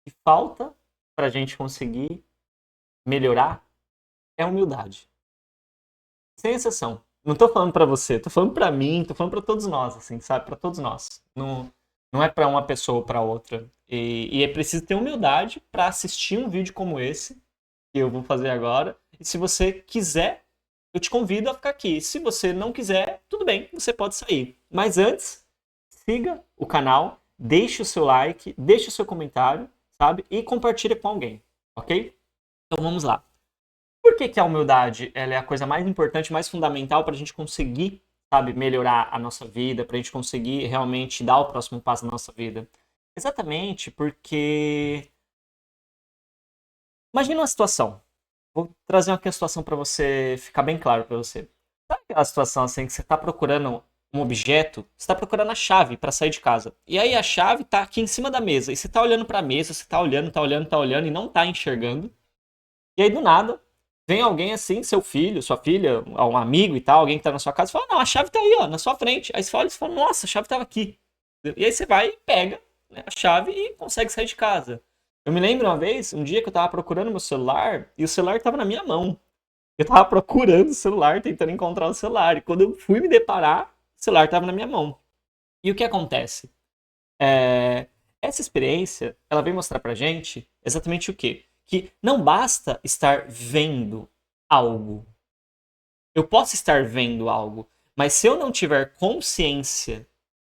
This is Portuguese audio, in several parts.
que falta para a gente conseguir melhorar é humildade. Sem exceção. Não tô falando pra você, tô falando pra mim, tô falando pra todos nós, assim, sabe? Pra todos nós. Não, não é pra uma pessoa ou pra outra. E é preciso ter humildade pra assistir um vídeo como esse, que eu vou fazer agora. E se você quiser, eu te convido a ficar aqui. Se você não quiser, tudo bem, você pode sair. Mas antes, siga o canal, deixe o seu like, deixe o seu comentário, sabe? E compartilhe com alguém, ok? Então vamos lá. Por que, que a humildade ela é a coisa mais importante, mais fundamental para a gente conseguir, sabe, melhorar a nossa vida, para a gente conseguir realmente dar o próximo passo na nossa vida? Exatamente porque. Imagina uma situação. Vou trazer uma situação para você ficar bem claro para você. Sabe aquela situação assim que você está procurando um objeto, você está procurando a chave para sair de casa. E aí a chave está aqui em cima da mesa. E você está olhando para a mesa, você está olhando, está olhando, está olhando e não está enxergando. E aí, do nada, vem alguém assim, seu filho, sua filha, um amigo e tal, alguém que tá na sua casa, e fala, não, a chave tá aí, ó, na sua frente. Aí você olha e fala, nossa, a chave tava aqui. E aí você vai e pega, né, a chave e consegue sair de casa. Eu me lembro uma vez, um dia que eu tava procurando meu celular, e o celular tava na minha mão. Eu tava procurando o celular, tentando encontrar o celular. E quando eu fui me deparar, o celular tava na minha mão. E o que acontece? É, essa experiência, ela vem mostrar pra gente exatamente o quê? Que não basta estar vendo algo. Eu posso estar vendo algo, mas se eu não tiver consciência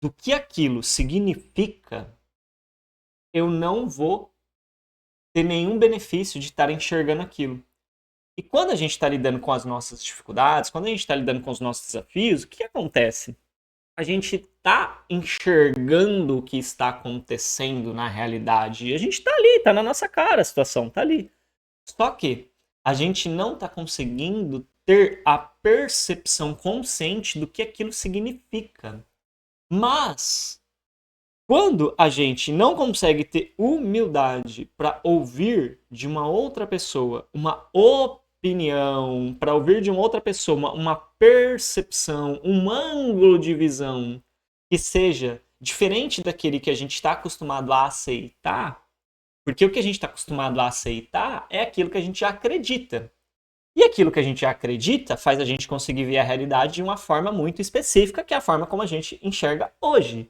do que aquilo significa, eu não vou ter nenhum benefício de estar enxergando aquilo. E quando a gente está lidando com as nossas dificuldades, quando a gente está lidando com os nossos desafios, o que acontece? A gente está enxergando o que está acontecendo na realidade. E a gente está ali, está na nossa cara a situação, está ali. Só que a gente não está conseguindo ter a percepção consciente do que aquilo significa. Mas quando a gente não consegue ter humildade para ouvir de uma outra pessoa uma opinião, para ouvir de uma outra pessoa uma percepção, um ângulo de visão que seja diferente daquele que a gente está acostumado a aceitar, porque o que a gente está acostumado a aceitar é aquilo que a gente acredita. E aquilo que a gente acredita faz a gente conseguir ver a realidade de uma forma muito específica, que é a forma como a gente enxerga hoje.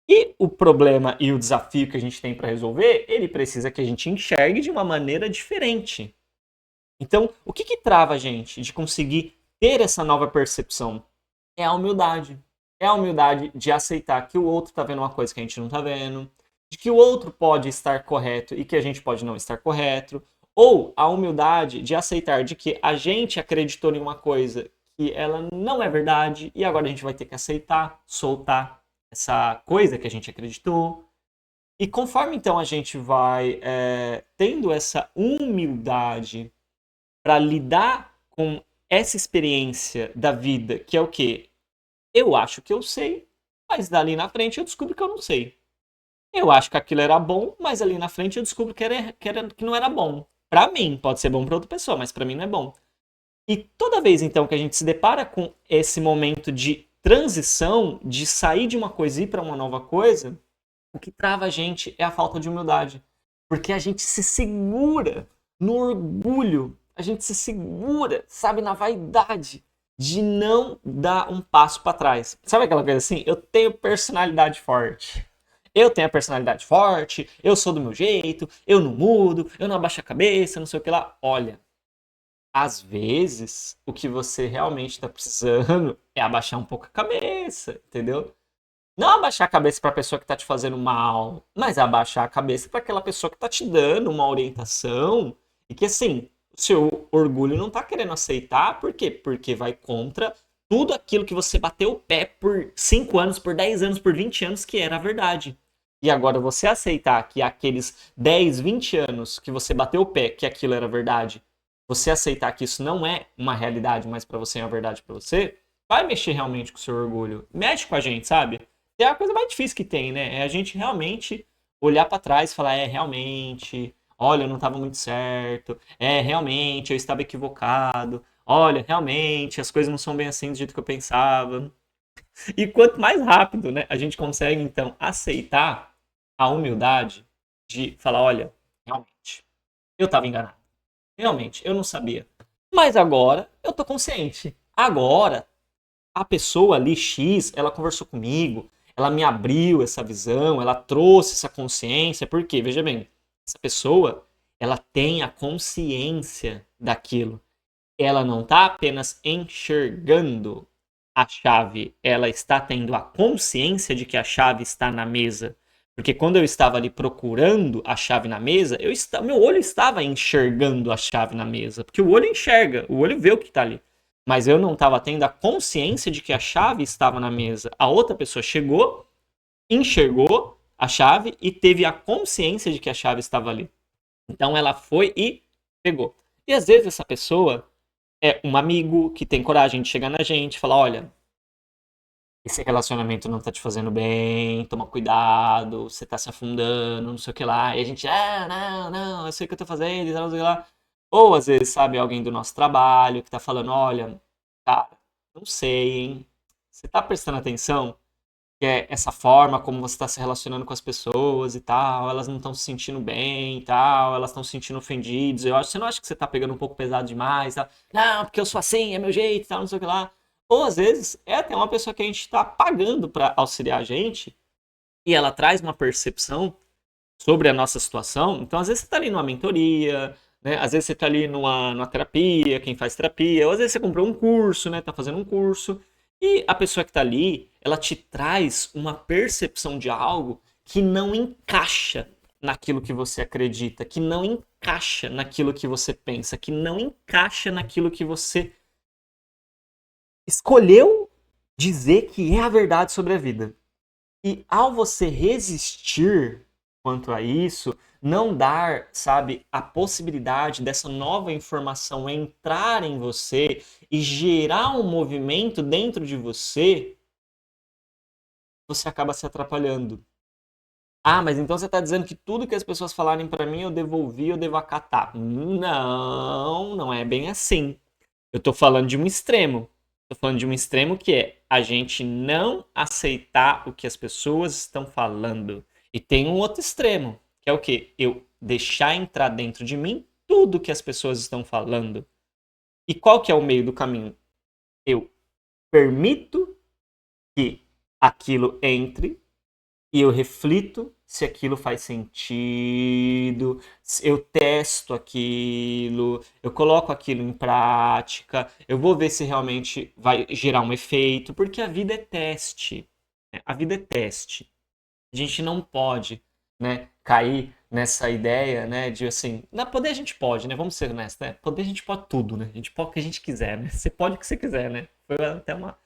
E o problema e o desafio que a gente tem para resolver, ele precisa que a gente enxergue de uma maneira diferente. Então, o que, que trava a gente de conseguir ter essa nova percepção? É a humildade. É a humildade de aceitar que o outro está vendo uma coisa que a gente não está vendo, de que o outro pode estar correto e que a gente pode não estar correto, ou a humildade de aceitar de que a gente acreditou em uma coisa que ela não é verdade e agora a gente vai ter que aceitar, soltar essa coisa que a gente acreditou. E conforme então a gente vai tendo essa humildade para lidar com essa experiência da vida, que é o quê? Eu acho que eu sei, mas dali na frente eu descubro que eu não sei. Eu acho que aquilo era bom, mas ali na frente eu descubro que não era bom. Para mim, pode ser bom para outra pessoa, mas para mim não é bom. E toda vez então que a gente se depara com esse momento de transição, de sair de uma coisa e ir para uma nova coisa, o que trava a gente é a falta de humildade. Porque a gente se segura no orgulho, a gente se segura, sabe, na vaidade de não dar um passo para trás. Sabe aquela coisa assim? Eu tenho personalidade forte. Eu tenho a personalidade forte, eu sou do meu jeito, eu não mudo, eu não abaixo a cabeça, não sei o que lá. Olha, às vezes o que você realmente está precisando é abaixar um pouco a cabeça, entendeu? Não abaixar a cabeça para a pessoa que está te fazendo mal, mas abaixar a cabeça para aquela pessoa que está te dando uma orientação e que, assim, o seu orgulho não está querendo aceitar. Por quê? Porque vai contra tudo aquilo que você bateu o pé por 5 anos, por 10 anos, por 20 anos, que era a verdade. E agora você aceitar que aqueles 10, 20 anos que você bateu o pé, que aquilo era verdade, você aceitar que isso não é uma realidade, mas para você é uma verdade para você, vai mexer realmente com o seu orgulho. Mexe com a gente, sabe? É a coisa mais difícil que tem, né? É a gente realmente olhar para trás e falar, realmente, olha, eu não estava muito certo. Realmente, eu estava equivocado. Olha, realmente, as coisas não são bem assim do jeito que eu pensava. E quanto mais rápido, né, a gente consegue então aceitar a humildade, de falar, olha, realmente, eu estava enganado. Realmente, eu não sabia. Mas agora eu tô consciente. Agora, a pessoa ali, X, ela conversou comigo, ela me abriu essa visão, ela trouxe essa consciência. Por quê? Veja bem, essa pessoa, ela tem a consciência daquilo. Ela não está apenas enxergando a chave, ela está tendo a consciência de que a chave está na mesa. Porque quando eu estava ali procurando a chave na mesa, meu olho estava enxergando a chave na mesa. Porque o olho enxerga, o olho vê o que está ali. Mas eu não estava tendo a consciência de que a chave estava na mesa. A outra pessoa chegou, enxergou a chave e teve a consciência de que a chave estava ali. Então ela foi e pegou. E às vezes essa pessoa é um amigo que tem coragem de chegar na gente e falar, olha, esse relacionamento não tá te fazendo bem, toma cuidado, você tá se afundando, não sei o que lá. E a gente, não, eu sei o que eu tô fazendo, não sei o que lá. Ou às vezes, sabe, alguém do nosso trabalho que tá falando, olha, cara, não sei, hein? Você tá prestando atenção? Que é essa forma como você está se relacionando com as pessoas e tal, elas não estão se sentindo bem e tal, elas estão se sentindo ofendidas. Você não acha que você está pegando um pouco pesado demais? Tá? Não, porque eu sou assim, é meu jeito e tal, não sei o que lá. Ou às vezes é até uma pessoa que a gente está pagando para auxiliar a gente e ela traz uma percepção sobre a nossa situação. Então, às vezes você está ali numa mentoria, né? Às vezes você está ali numa terapia, quem faz terapia, ou às vezes você comprou um curso, né? Tá fazendo um curso. E a pessoa que está ali, ela te traz uma percepção de algo que não encaixa naquilo que você acredita, que não encaixa naquilo que você pensa, que não encaixa naquilo que você escolheu dizer que é a verdade sobre a vida. E ao você resistir quanto a isso, não dar, sabe, a possibilidade dessa nova informação entrar em você e gerar um movimento dentro de você, você acaba se atrapalhando. Ah, mas então você está dizendo que tudo que as pessoas falarem para mim eu devolvi, eu devo acatar. Não, não é bem assim. Eu estou falando de um extremo. Estou falando de um extremo que é a gente não aceitar o que as pessoas estão falando. E tem um outro extremo, que é o quê? Eu deixar entrar dentro de mim tudo que as pessoas estão falando. E qual que é o meio do caminho? Eu permito que aquilo entre e eu reflito se aquilo faz sentido, eu testo aquilo, eu coloco aquilo em prática, eu vou ver se realmente vai gerar um efeito, porque a vida é teste. Né? A vida é teste. A gente não pode, né, cair nessa ideia, né, de assim, na poder a gente pode, né? Vamos ser honestos, né? Poder a gente pode tudo, né? A gente pode o que a gente quiser, né? Você pode o que você quiser, né? Foi até uma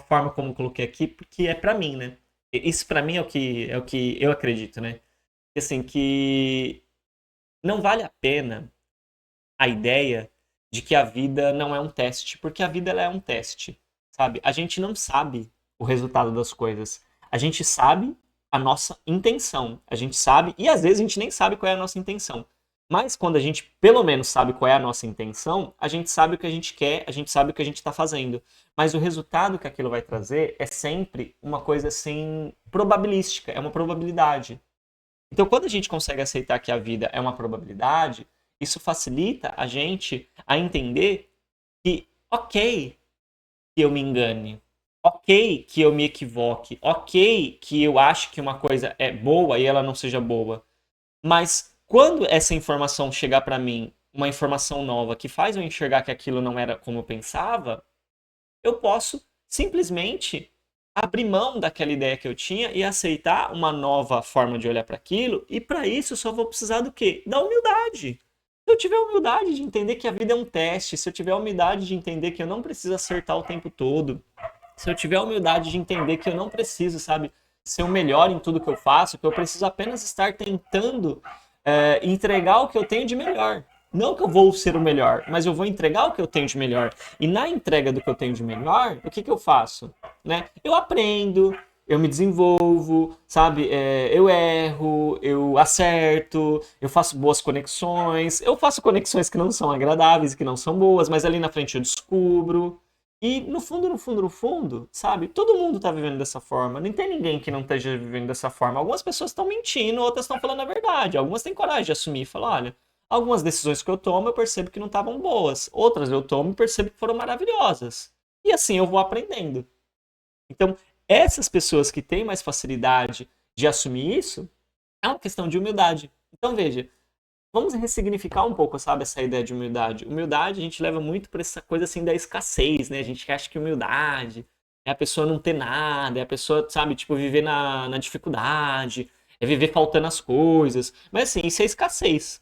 forma como eu coloquei aqui, porque é pra mim, né? Isso pra mim é o que eu acredito, né? Assim, que não vale a pena a ideia de que a vida não é um teste, porque a vida ela é um teste, sabe? A gente não sabe o resultado das coisas. A gente sabe a nossa intenção. A gente sabe, e às vezes a gente nem sabe qual é a nossa intenção. Mas quando a gente pelo menos sabe qual é a nossa intenção, a gente sabe o que a gente quer, a gente sabe o que a gente está fazendo. Mas o resultado que aquilo vai trazer é sempre uma coisa assim probabilística, é uma probabilidade. Então, quando a gente consegue aceitar que a vida é uma probabilidade, isso facilita a gente a entender que, ok, que eu me engane, ok, que eu me equivoque, ok, que eu ache que uma coisa é boa e ela não seja boa. Mas quando essa informação chegar para mim, uma informação nova que faz eu enxergar que aquilo não era como eu pensava, eu posso simplesmente abrir mão daquela ideia que eu tinha e aceitar uma nova forma de olhar para aquilo. E para isso eu só vou precisar do quê? Da humildade. Se eu tiver humildade de entender que a vida é um teste, se eu tiver humildade de entender que eu não preciso acertar o tempo todo, se eu tiver humildade de entender que eu não preciso, sabe, ser o melhor em tudo que eu faço, que eu preciso apenas estar tentando entregar o que eu tenho de melhor. Não que eu vou ser o melhor, mas eu vou entregar o que eu tenho de melhor. E na entrega do que eu tenho de melhor, o que, que eu faço? Né? Eu aprendo, eu me desenvolvo, sabe? Eu erro, eu acerto, eu faço boas conexões, eu faço conexões que não são agradáveis, que não são boas, mas ali na frente eu descubro. E no fundo, no fundo, no fundo, sabe? Todo mundo tá vivendo dessa forma. Não tem ninguém que não esteja vivendo dessa forma. Algumas pessoas estão mentindo, outras estão falando a verdade. Algumas têm coragem de assumir e falar, olha, algumas decisões que eu tomo eu percebo que não estavam boas. Outras eu tomo e percebo que foram maravilhosas. E assim eu vou aprendendo. Então, essas pessoas que têm mais facilidade de assumir isso, é uma questão de humildade. Então, veja, vamos ressignificar um pouco, sabe, essa ideia de humildade. Humildade a gente leva muito para essa coisa assim da escassez, né? A gente acha que humildade é a pessoa não ter nada, é a pessoa, sabe, tipo, viver na dificuldade, é viver faltando as coisas. Mas assim, isso é escassez.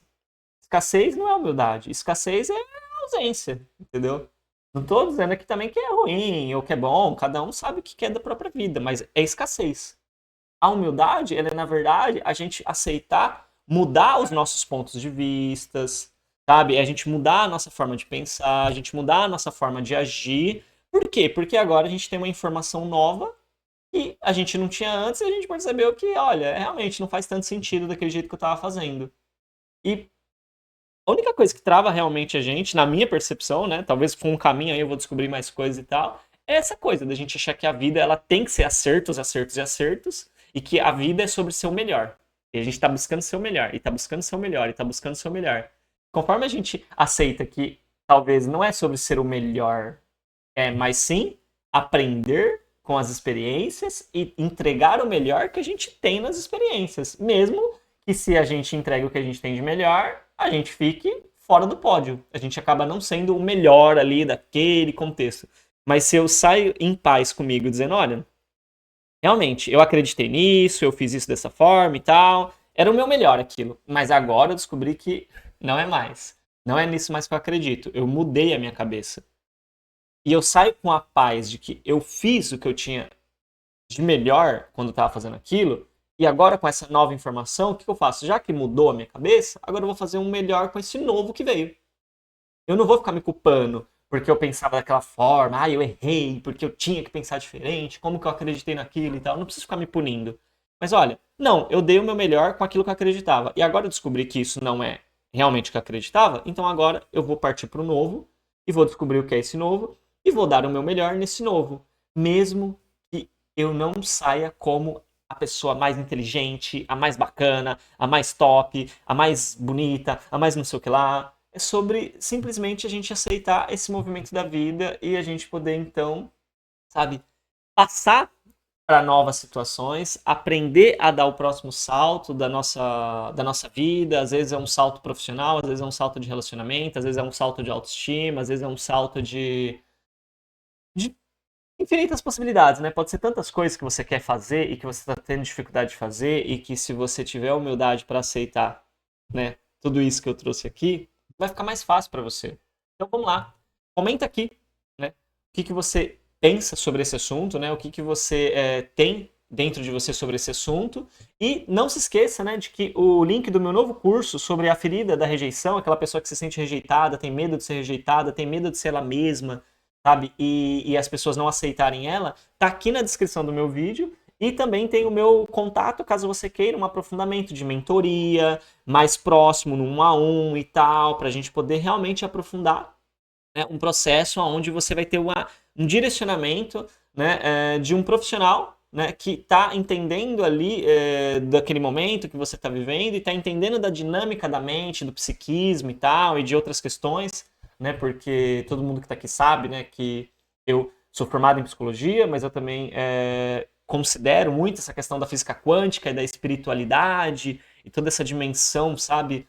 Escassez não é humildade. Escassez é ausência, entendeu? Não tô dizendo aqui também que é ruim ou que é bom, cada um sabe o que quer da própria vida, mas é escassez. A humildade, ela é, na verdade, a gente aceitar mudar os nossos pontos de vistas, sabe? É a gente mudar a nossa forma de pensar, a gente mudar a nossa forma de agir. Por quê? Porque agora a gente tem uma informação nova que a gente não tinha antes e a gente percebeu que, olha, realmente não faz tanto sentido daquele jeito que eu estava fazendo. E a única coisa que trava realmente a gente, na minha percepção, né? Talvez com um caminho aí eu vou descobrir mais coisas e tal. É essa coisa da gente achar que a vida ela tem que ser acertos, acertos e acertos, e que a vida é sobre ser o melhor. E a gente tá buscando ser o melhor, e tá buscando ser o melhor, e tá buscando ser o melhor. Conforme a gente aceita que talvez não é sobre ser o melhor, mas sim aprender com as experiências e entregar o melhor que a gente tem nas experiências. Mesmo que se a gente entrega o que a gente tem de melhor, a gente fique fora do pódio. A gente acaba não sendo o melhor ali daquele contexto. Mas se eu saio em paz comigo dizendo, olha, realmente, eu acreditei nisso, eu fiz isso dessa forma e tal, era o meu melhor aquilo. Mas agora eu descobri que não é mais. Não é nisso mais que eu acredito. Eu mudei a minha cabeça. E eu saio com a paz de que eu fiz o que eu tinha de melhor quando estava fazendo aquilo, e agora com essa nova informação, o que eu faço? Já que mudou a minha cabeça, agora eu vou fazer um melhor com esse novo que veio. Eu não vou ficar me culpando porque eu pensava daquela forma, eu errei, porque eu tinha que pensar diferente, como que eu acreditei naquilo e tal. Eu não preciso ficar me punindo. Mas olha, não, eu dei o meu melhor com aquilo que eu acreditava. E agora eu descobri que isso não é realmente o que eu acreditava, então agora eu vou partir para o novo e vou descobrir o que é esse novo e vou dar o meu melhor nesse novo, mesmo que eu não saia como a pessoa mais inteligente, a mais bacana, a mais top, a mais bonita, a mais não sei o que lá. É sobre simplesmente a gente aceitar esse movimento da vida e a gente poder então, sabe, passar para novas situações, aprender a dar o próximo salto da nossa vida. Às vezes é um salto profissional, às vezes é um salto de relacionamento, às vezes é um salto de autoestima, às vezes é um salto de infinitas possibilidades, né? Pode ser tantas coisas que você quer fazer e que você está tendo dificuldade de fazer e que se você tiver humildade para aceitar, né, tudo isso que eu trouxe aqui, vai ficar mais fácil para você. Então vamos lá, comenta aqui, né, o que você pensa sobre esse assunto, né? O que você tem dentro de você sobre esse assunto e não se esqueça, né, de que o link do meu novo curso sobre a ferida da rejeição, aquela pessoa que se sente rejeitada, tem medo de ser rejeitada, tem medo de ser ela mesma, sabe? E as pessoas não aceitarem ela, tá aqui na descrição do meu vídeo. E também tem o meu contato, caso você queira um aprofundamento de mentoria, mais próximo, no 1 a 1 e tal, para a gente poder realmente aprofundar, né, um processo onde você vai ter um direcionamento, né, de um profissional, né, que está entendendo ali daquele momento que você está vivendo e está entendendo da dinâmica da mente, do psiquismo e tal, e de outras questões, né, porque todo mundo que está aqui sabe, né, que eu sou formado em psicologia, mas eu também considero muito essa questão da física quântica e da espiritualidade e toda essa dimensão, sabe,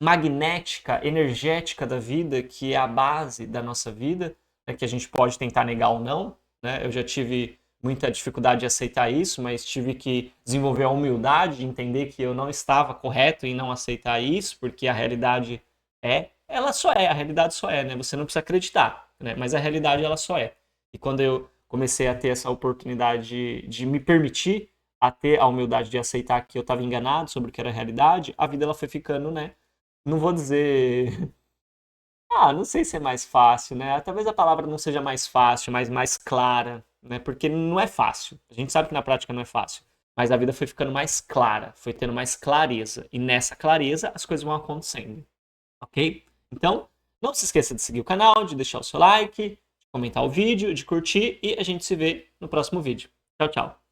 magnética, energética da vida, que é a base da nossa vida, né, que a gente pode tentar negar ou não, né? Eu já tive muita dificuldade de aceitar isso, mas tive que desenvolver a humildade de entender que eu não estava correto em não aceitar isso, porque a realidade ela só é, a realidade só é, né? Você não precisa acreditar, né? Mas a realidade ela só é. E quando eu comecei a ter essa oportunidade de me permitir a ter a humildade de aceitar que eu estava enganado sobre o que era a realidade, a vida ela foi ficando, né? Não vou dizer. Não sei se é mais fácil, né? Talvez a palavra não seja mais fácil, mas mais clara, né? Porque não é fácil. A gente sabe que na prática não é fácil. Mas a vida foi ficando mais clara, foi tendo mais clareza. E nessa clareza as coisas vão acontecendo, ok? Então, Não se esqueça de seguir o canal, de deixar o seu like, de comentar o vídeo, de curtir e a gente se vê no próximo vídeo. Tchau, tchau.